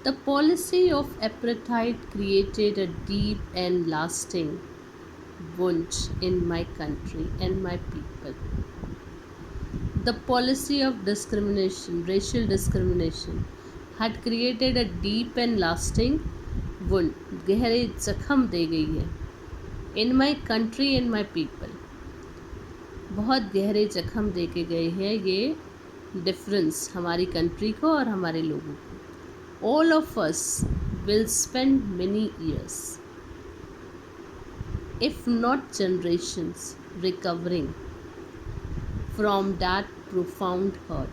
The policy of apartheid created a deep and lasting wound in my country and my people. The policy of discrimination, racial discrimination, had created a deep and lasting wound. गहरे जख्म दे गई है in my country and my people. बहुत गहरे जख्म दे के गए हैं ये डिफरेंस हमारी कंट्री को और हमारे लोगों को. All of us will spend many years, if not generations, recovering from that profound hurt.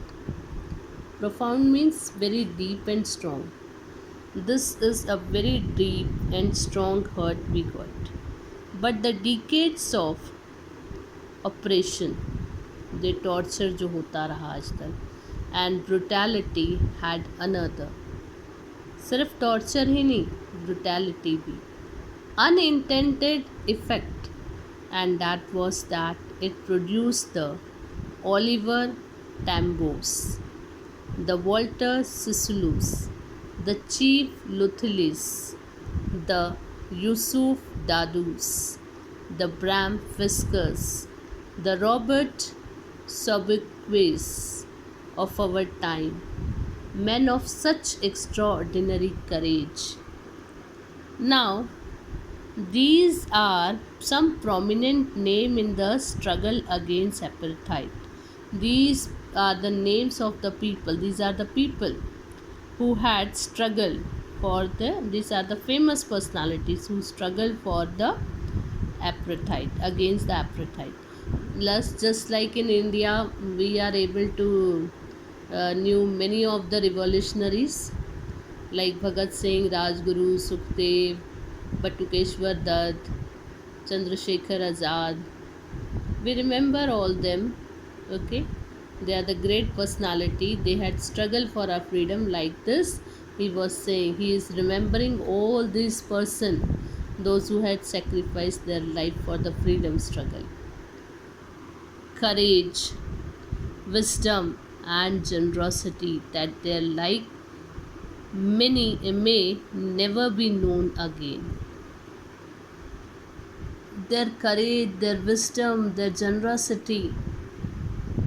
Profound means very deep and strong. This is a very deep and strong hurt we got. But the decades of oppression, the torture जो होता रहा आज तक, and brutality had another. सिर्फ torture ही नहीं, brutality भी. Unintended effect, and that was that it produced the Oliver Tambos, the Walter Sisulus, the Chief Luthilis, the Yusuf Dadus, the Bram Fiskers, the Robert Sobequis of our time, men of such extraordinary courage. Now, these are some prominent names in the struggle against apartheid. These are the names of the people. These are the people who had struggled for these are the famous personalities who struggled for the apartheid, against the apartheid. Just like in India, we are able to knew many of the revolutionaries like Bhagat Singh, Rajguru, Sukhdev, Batukeshwar Dutt, Chandrasekhar Azad. We remember all them, okay? They are the great personality. They had struggled for our freedom like this. He was saying he is remembering all these person, those who had sacrificed their life for the freedom struggle. Courage, wisdom, and generosity that their like many may never be known again. Their courage, their wisdom, their generosity,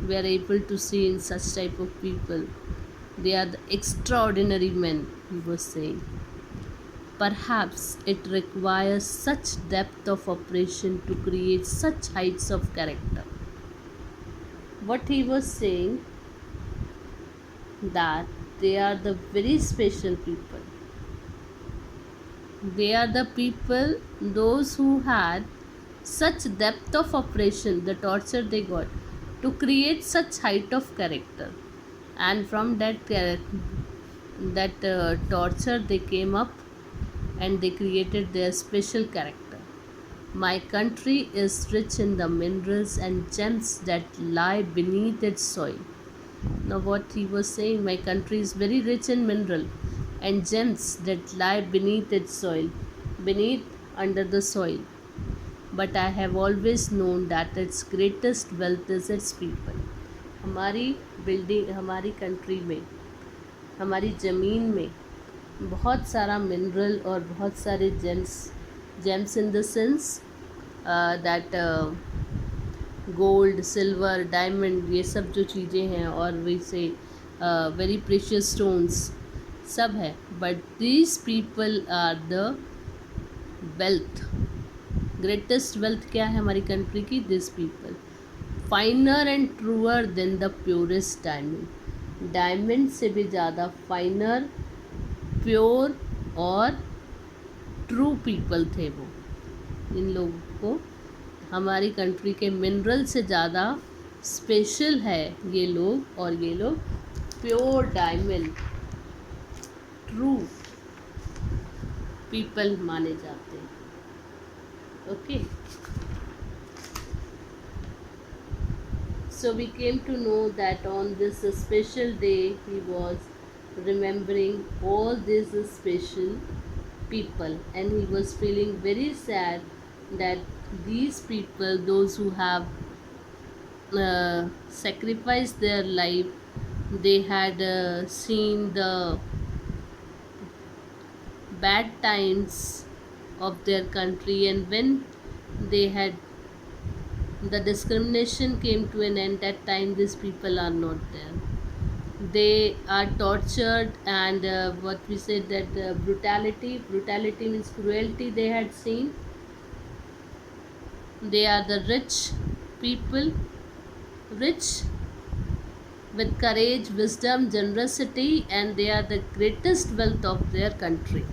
we are able to see in such type of people. They are the extraordinary men, he was saying. Perhaps it requires such depth of operation to create such heights of character. What he was saying, that they are the very special people. They are the people, those who had such depth of operation, the torture they got, to create such height of character. And from that torture they came up and they created their special character. My country is rich in the minerals and gems that lie beneath its soil. Now what he was saying, my country is very rich in mineral and gems that lie beneath its soil, beneath under the soil. But I have always known that its greatest wealth is its people. हमारी building, हमारी country में, हमारी ज़मीन में बहुत सारा mineral और बहुत सारे James in the sense that gold, silver, diamond, ये सब जो चीज़ें हैं और वैसे वेरी प्रेशियस स्टोन्स सब है. But these people are the wealth. Greatest wealth क्या है हमारी कंट्री की? This people. Finer and truer than the purest diamond. Diamond से भी ज़्यादा फाइनर, प्योर और ट्रू पीपल थे वो. इन लोगों को हमारी कंट्री के मिनरल से ज़्यादा स्पेशल है ये लोग, और ये लोग प्योर डायमंड, ट्रू पीपल माने जाते हैं. Okay, so we came to know that on this special day he was remembering all these special people, and he was feeling very sad that these people, those who have sacrificed their life, they had seen the bad times of their country, and when they had the discrimination came to an end, that time these people are not there. They are tortured, and what we said, that brutality means cruelty they had seen. They are the rich people, rich with courage, wisdom, generosity, and they are the greatest wealth of their country.